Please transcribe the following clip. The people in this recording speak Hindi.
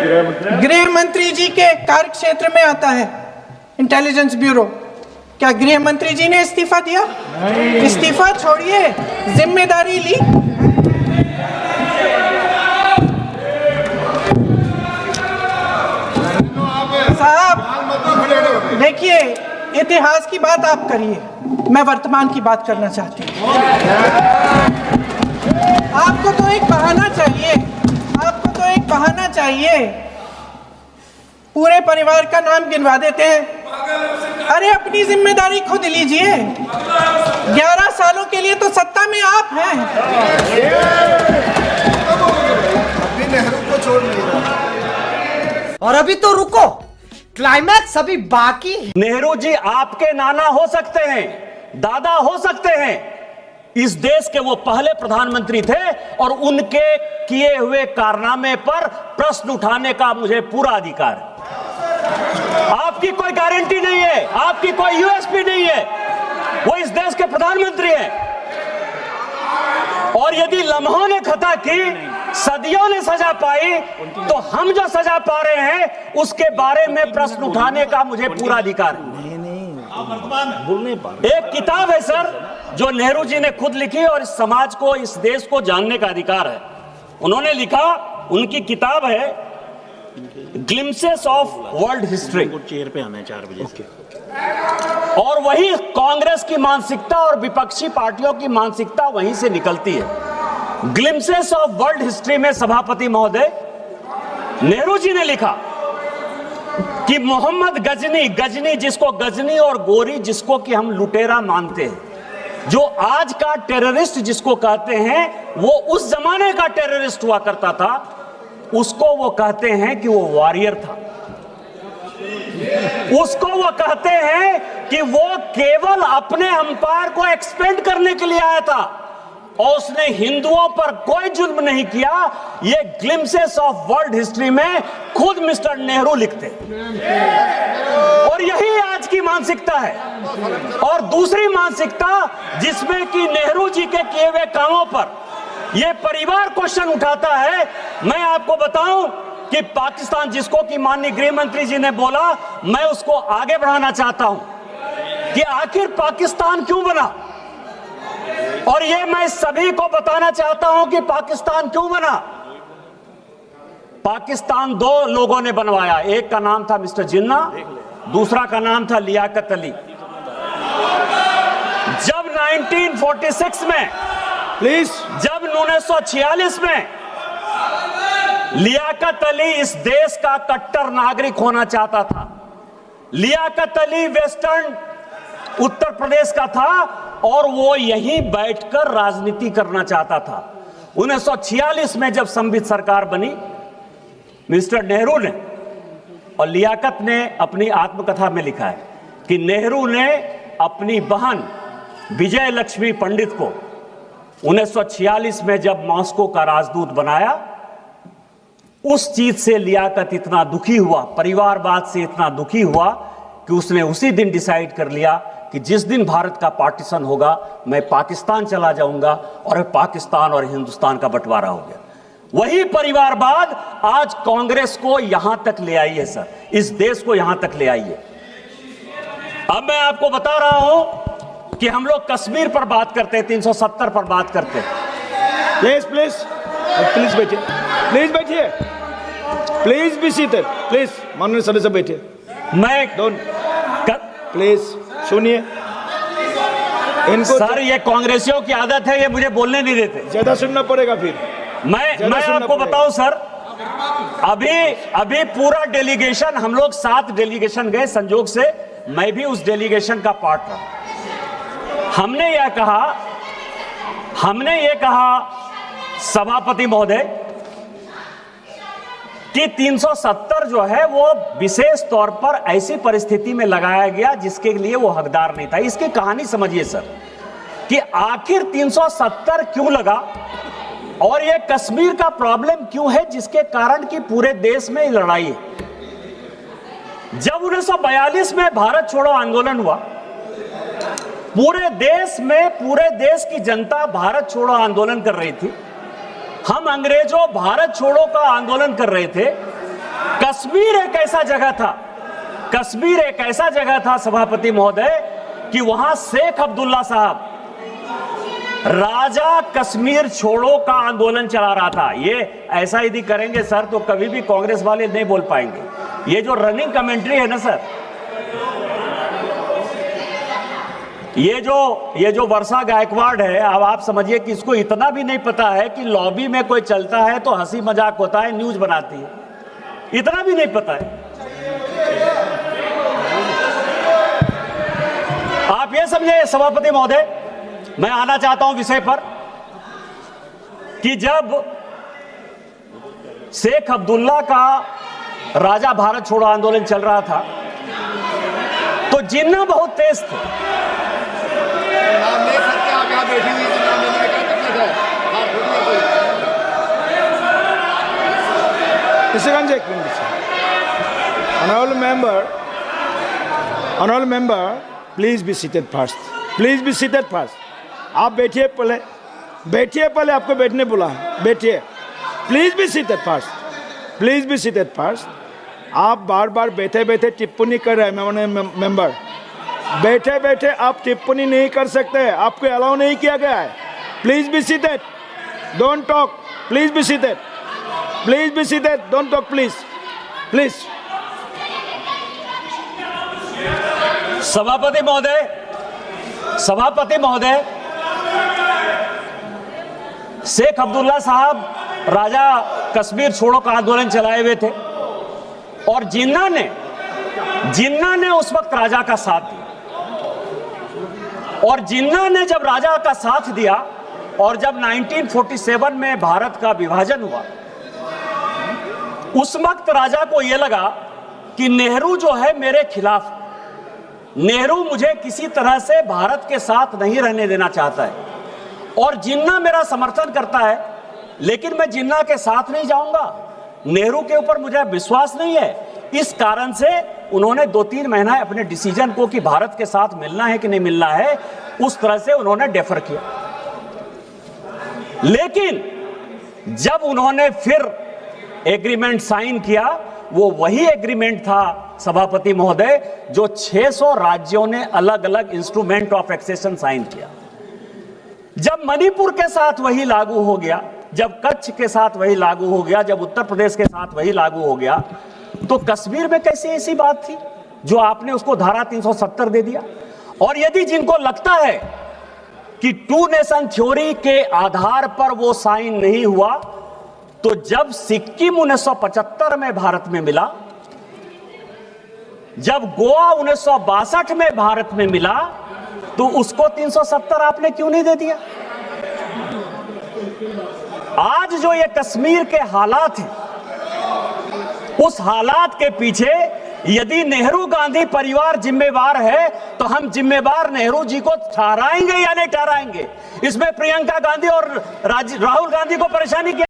गृह मंत्री जी के कार्य क्षेत्र में आता है इंटेलिजेंस ब्यूरो। क्या गृह मंत्री जी ने इस्तीफा दिया? इस्तीफा छोड़िए, जिम्मेदारी ली। साहब देखिए, इतिहास की बात आप करिए, मैं वर्तमान की बात करना चाहती हूँ। आपको तो एक बहाना चाहिए, आपको तो एक बहाना चाहिए। पूरे परिवार का नाम गिनवा देते हैं। अरे अपनी जिम्मेदारी खुद लीजिए। 11 सालों के लिए तो सत्ता में आप हैं। अभी नेहरू को छोड़ नहीं रहा। और अभी तो रुको, क्लाइमैक्स अभी बाकी है। नेहरू जी आपके नाना हो सकते हैं, दादा हो सकते हैं। इस देश के वो पहले प्रधानमंत्री थे और उनके किए हुए कारनामे पर प्रश्न उठाने का मुझे पूरा अधिकार है। आपकी कोई गारंटी नहीं है, आपकी कोई यूएसपी नहीं है। वो इस देश के प्रधानमंत्री हैं और यदि लम्हों ने खता की, सदियों ने सजा पाई, तो हम जो सजा पा रहे हैं उसके बारे में प्रश्न उठाने का मुझे पूरा अधिकार है। एक किताब है सर जो नेहरू जी ने खुद लिखी और इस समाज को, इस देश को जानने का अधिकार है। उन्होंने लिखा, उनकी किताब है glimpses of world history. Chair पे आना है 4 बजे। और वही कांग्रेस की मानसिकता और विपक्षी पार्टियों की मानसिकता वहीं से निकलती है। ग्लिम्पसेस ऑफ वर्ल्ड हिस्ट्री में सभापति महोदय नेहरू जी ने लिखा कि मोहम्मद गजनी जिसको गजनी और गोरी जिसको कि हम लुटेरा मानते हैं, जो आज का टेररिस्ट जिसको कहते हैं, वो उस जमाने का टेररिस्ट हुआ करता था। उसको वो कहते हैं कि वो वॉरियर था। उसको वो कहते हैं कि वो केवल अपने अंपायर को एक्सपेंड करने के लिए आया था और उसने हिंदुओं पर कोई जुल्म नहीं किया। ये ग्लिम्पसेस ऑफ वर्ल्ड हिस्ट्री में खुद मिस्टर नेहरू लिखते हैं। और यही आज की मानसिकता है। और दूसरी मानसिकता जिसमें कि नेहरू जी के किए हुए कामों पर ये परिवार क्वेश्चन उठाता है। मैं आपको बताऊं कि पाकिस्तान, जिसको कि माननीय गृह मंत्री जी ने बोला, मैं उसको आगे बढ़ाना चाहता हूं कि आखिर पाकिस्तान क्यों बना। और ये मैं सभी को बताना चाहता हूं कि पाकिस्तान क्यों बना। पाकिस्तान 2 लोगों ने बनवाया। एक का नाम था मिस्टर जिन्ना, दूसरा का नाम था लियाकत अली। जब 1946 में, प्लीज, जब 1946 में लियाकत अली इस देश का कट्टर नागरिक होना चाहता था। लियाकत अली वेस्टर्न उत्तर प्रदेश का था और वो यहीं बैठकर राजनीति करना चाहता था। 1946 में जब संविधान सरकार बनी, मिस्टर नेहरू ने और लियाकत ने अपनी आत्मकथा में लिखा है कि नेहरू ने अपनी बहन विजय लक्ष्मी पंडित को 1946 में जब मॉस्को का राजदूत बनाया, उस चीज से लियाकत इतना दुखी हुआ, परिवारवाद से इतना दुखी हुआ कि उसने उसी दिन डिसाइड कर लिया कि जिस दिन भारत का पार्टीशन होगा मैं पाकिस्तान चला जाऊंगा। और पाकिस्तान और हिंदुस्तान का बंटवारा हो गया। वही परिवारवाद आज कांग्रेस को यहां तक ले आई है सर, इस देश को यहां तक ले आई है। अब मैं आपको बता रहा हूं कि हम लोग कश्मीर पर बात करते हैं, 370 पर बात करते हैं। प्लीज प्लीज प्लीज बैठिए, प्लीज बैठिए, प्लीज बी सीटेड, प्लीज। माननीय सदस्य बैठिए। मैं प्लीज सुनिए इनको। सर ये कांग्रेसियों की आदत है, ये मुझे बोलने नहीं देते। ज्यादा सुनना पड़ेगा फिर। मैं आपको बताऊं सर, अभी पूरा डेलीगेशन, हम लोग 7 डेलीगेशन गए, संजोग से मैं भी उस डेलीगेशन का पार्ट था। हमने ये कहा सभापति महोदय कि 370 जो है वो विशेष तौर पर ऐसी परिस्थिति में लगाया गया जिसके लिए वो हकदार नहीं था। इसकी कहानी समझिए सर कि आखिर 370 क्यों लगा और ये कश्मीर का प्रॉब्लम क्यों है जिसके कारण कि पूरे देश में लड़ाई है। जब 1942 में भारत छोड़ो आंदोलन हुआ, पूरे देश की जनता भारत छोड़ो आंदोलन कर रही थी। हम अंग्रेजों भारत छोड़ो का आंदोलन कर रहे थे कश्मीर एक ऐसा जगह था, कश्मीर एक ऐसा जगह था सभापति महोदय कि वहां शेख अब्दुल्ला साहब राजा कश्मीर छोड़ो का आंदोलन चला रहा था। ये ऐसा यदि करेंगे सर तो कभी भी कांग्रेस वाले नहीं बोल पाएंगे। ये जो रनिंग कमेंट्री है ना सर, ये जो वर्षा गायकवाड़ है, अब आप समझिए कि इसको इतना भी नहीं पता है कि लॉबी में कोई चलता है तो हंसी मजाक होता है, न्यूज बनाती है, इतना भी नहीं पता है। आप ये समझे सभापति महोदय, मैं आना चाहता हूं विषय पर कि जब शेख अब्दुल्ला का राजा भारत छोड़ो आंदोलन चल रहा था तो जिन्ना बहुत तेज थे। नाम ले सकते हैं आप, यहाँ बैठी हुई तो नाम लेने में क्या तकलीफ है? हाँ, बोलिए कोई। Mr. एक minute. Honorable member, please be seated first. Please be seated first. आप बैठिए पहले, आपको बैठने बोला है, बैठिए। Please be seated first, please be seated first. आप बार बार बैठे बैठे टिप्पणी कर रहे हैं मेंबर, बैठे बैठे आप टिप्पणी नहीं कर सकते, आपको अलाउ नहीं किया गया है। Please be seated, don't talk, please be seated, please be seated, don't talk please, please. सभापति महोदय, शेख अब्दुल्ला साहब राजा कश्मीर छोड़ो का आंदोलन चलाए हुए थे और जिन्ना ने उस वक्त राजा का साथ दिया, और जिन्ना ने जब राजा का साथ दिया और जब 1947 में भारत का विभाजन हुआ, उस वक्त राजा को यह लगा कि नेहरू जो है मेरे खिलाफ, नेहरू मुझे किसी तरह से भारत के साथ नहीं रहने देना चाहता है और जिन्ना मेरा समर्थन करता है, लेकिन मैं जिन्ना के साथ नहीं जाऊंगा, नेहरू के ऊपर मुझे विश्वास नहीं है। इस कारण से उन्होंने 2-3 महीना अपने डिसीजन को कि भारत के साथ मिलना है कि नहीं मिलना है, उस तरह से उन्होंने डेफर किया। लेकिन जब उन्होंने फिर एग्रीमेंट साइन किया, वो वही एग्रीमेंट था सभापति महोदय जो 600 राज्यों ने अलग अलग इंस्ट्रूमेंट ऑफ एक्सेशन साइन किया। जब मणिपुर के साथ वही लागू हो गया, जब कच्छ के साथ वही लागू हो गया, जब उत्तर प्रदेश के साथ वही लागू हो गया, तो कश्मीर में कैसी ऐसी बात थी जो आपने उसको धारा 370 दे दिया? और यदि जिनको लगता है कि 2 नेशन थ्योरी के आधार पर वो साइन नहीं हुआ, तो जब सिक्किम 1975 में भारत में मिला, जब गोवा 1962 में भारत में मिला, तो उसको 370 आपने क्यों नहीं दे दिया? आज जो ये कश्मीर के हालात हैं, उस हालात के पीछे यदि नेहरू गांधी परिवार जिम्मेवार है तो हम जिम्मेवार नेहरू जी को ठहराएंगे या नहीं ठहराएंगे? इसमें प्रियंका गांधी और राहुल गांधी को परेशानी क्या?